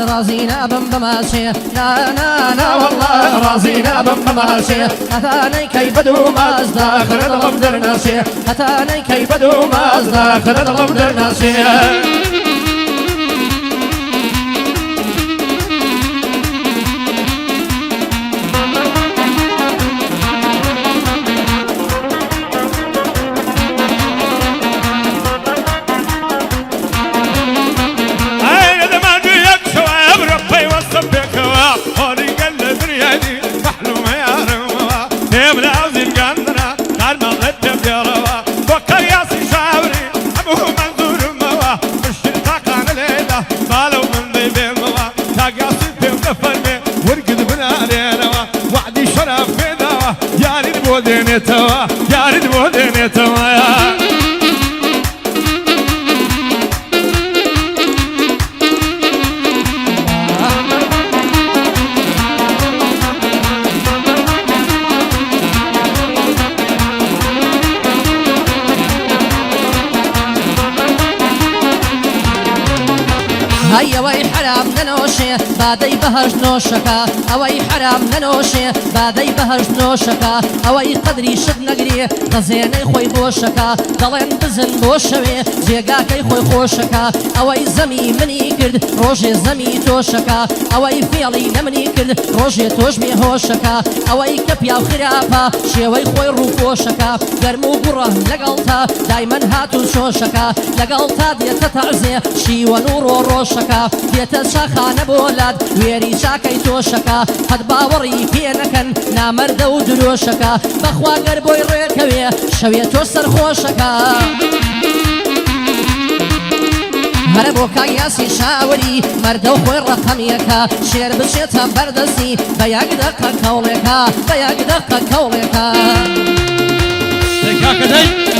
رازينا بماشي لا لا لا والله رازينا بماشي أتاني كي بدو ماز داخل الغمدر ناسي أتاني كي بدو ماز داخل الغمدر ناسي توا يا ريت بودني توا يا هيا وي حرام ننوشي بادي بهش نوشكا اوي حرام ننوشي بادي بهش نوشكا اوي قدري شد نقري غزيني خوي بوشكا دلين بزن بوشوي جيقاكي خوي خوشكا اوي زمي مني كرد روجي زمي توشكا اوي فيلي نمني كرد روجي توجمي هوشكا اوي كبيا وخرافا شيوي خوي روكوشكا قرمو قره لقلتا دايما هاتو شوشكا لقلتا ديتا تعزي شي ونور روشكا ديتا شاخانه بولاد ويري شاكي توشكا قد باوري كينكن نامرد ودروشكا بخوا قربوي ريكوي شويتو سرخوشكا هربوكا ياسي شاوري مردو خوي الرقم يكا شير بشيتا بردسي بياك دقا كوليكا بياك دقا كوليكا دقا كدي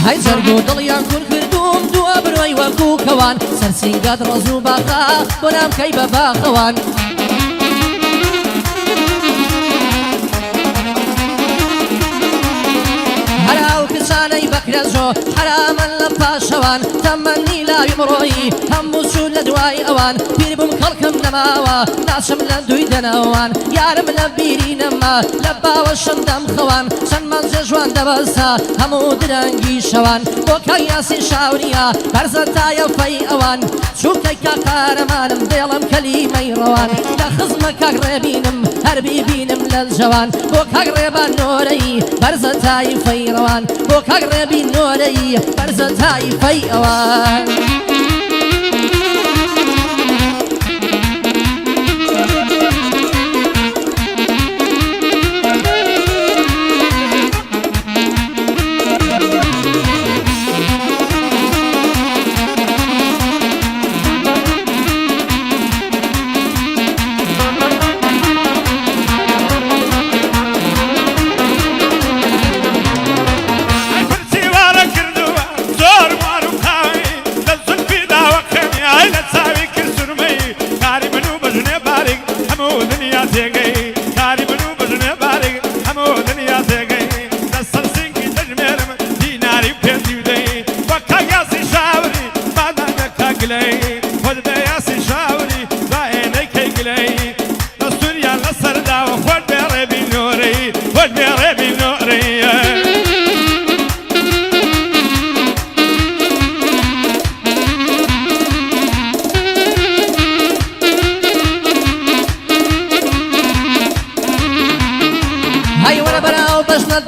هاي زرقو دليان كل كردوم دو أبروي وكو كوان سرسنقات رزو باقا بنام كيبا باخوان هراو كساني بكرزو حراما لباشوان تمني لا يمروي هم سو لدواي اوان بيربم خلقم نماوا ناسم لدوي دنوان يارم لبيري نما لبا وشندم خوان سن منز جوان دبسا همو درنگي شوان بوكا ياسي شاوريا برزتا يفي اوان شوكي كاقارمانم ديلم كليمي روان لخزمك اقربينم هربي بينم للجوان بوكا قربان نوري برزتا يفي روان بوكا قربي نوري برزتا يفي اوان فرمي باري همو دنيا زيقي دستر سنكي تجميرم ديناري بيدي ودي وكا ياسي شاوري بعد مكا قلي ودي ياسي شاوري دايني كي قلي دستور يا لسر داو خود بيري بنوري خود بيري بنوري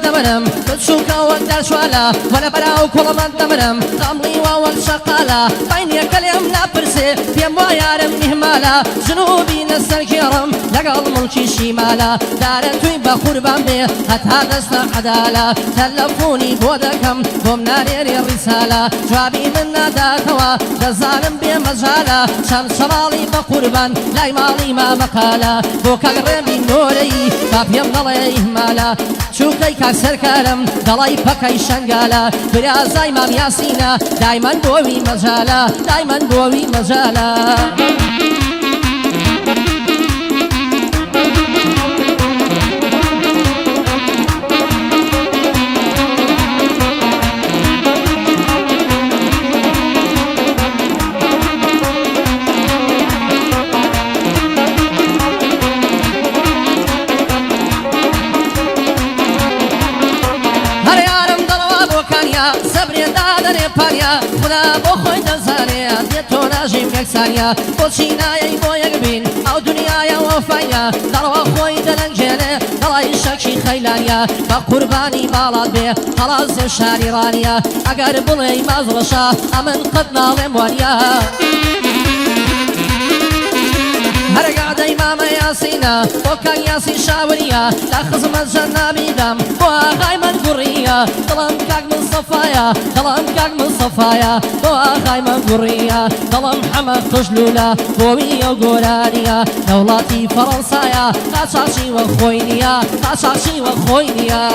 دمرم بتشوكا وقدر شوالا وانا براو كل من دمرم قملي واول شقالا بيني كلام لا برسي بيم ويارم مهمالا جنوبي نسر كيرم لقل ملكي شمالا دارن توي بقربان بي هتا دسنا عدالا تلفوني بودكم بوم ناريري الرسالة جوابي من ناداتوا دزالم بي مجالا شم شمالي بقربان لاي مالي ما مقالا بوكا قربي نوري بابيم نالي مالا شوكي كسر كلام دلاي بكاي شنغالا برازاي مام ياسينا دايما بوي مجالا دايما بوي مجالا صبري دادن پاریا خدا بو خوی دزانیا دیتو ناجیم یک ثانیا بولچینای بو یک بین او دنیای وفایا دلوا خوی دلنجله دلای شکی خیلانیا با قربانی بالاد به خلاص شاریرانیا اگر بلی مازلشا امن قد نالم وانیا هرقعد إمام ياسينا وكان ياسين شاوريا لا خزمت جنابي دم وآخاي من قرية ظلم كاك من صفايا ظلم كاك من صفايا وآخاي من قرية ظلم حمد خجلولا بوية وقرانيا دولاتي فرنسايا قاشاشي وخوينيا قاشاشي وخوينيا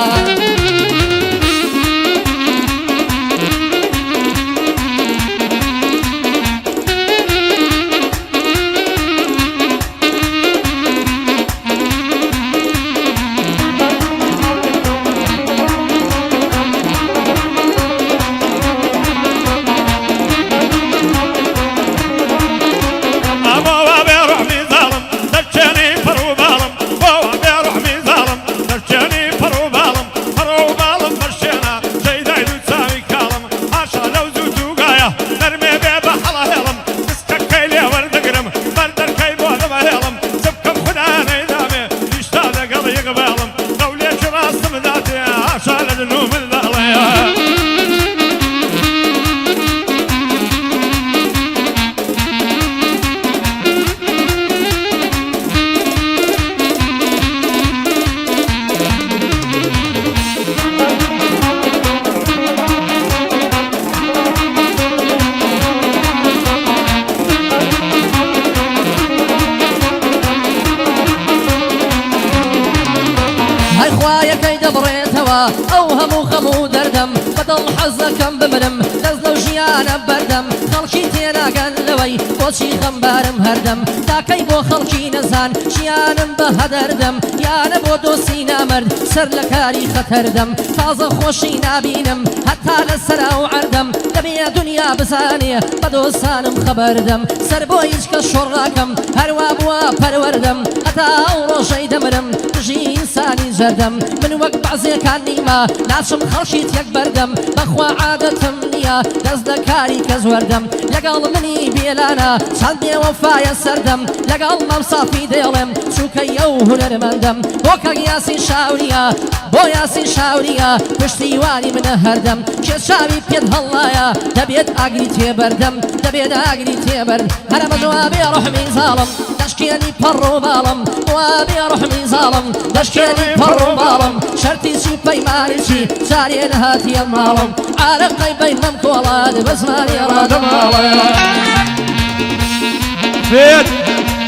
او همو خمو دردم بدل حزكم بمرم دزلو جيانا بردم خلقي تينا قلوي بوشي خمبارم هردم تاكي بو خلقي نزان جيانم بهدردم يانا بو دوسينا مرد سر لكاري خطردم تازه خوشي نابينم حتى لسر او عردم دبي دنيا بزاني بدوسانم خبردم سر بو ايشك شراكم هروا بوا پروردم حتى او روشي دمرم تجي انساني جردم من وقت بعزي كان نيما ناشم خلشيت يك بردم بخوا عادتم نيا دزد كاري كزوردم لقال مني بيلانا شاندي وفايا سردم لقال ممصافي ديلم شوكي يو هنرمندم بوكا ياسي شاوريا بو ياسي شاوريا پشتیوانی من هردم کشاوی پید هلایا دبیت اگری تی بردم دبیت اگری تی برد هرم جوابی رحمی ظالم دشکیانی پرو بالم جوابی رحمی ظالم دشکیانی پرو بالم شرطی شی پیمانی شی جاری نهاتی مالم عارقی بینم کولاد بزمانی رادم فید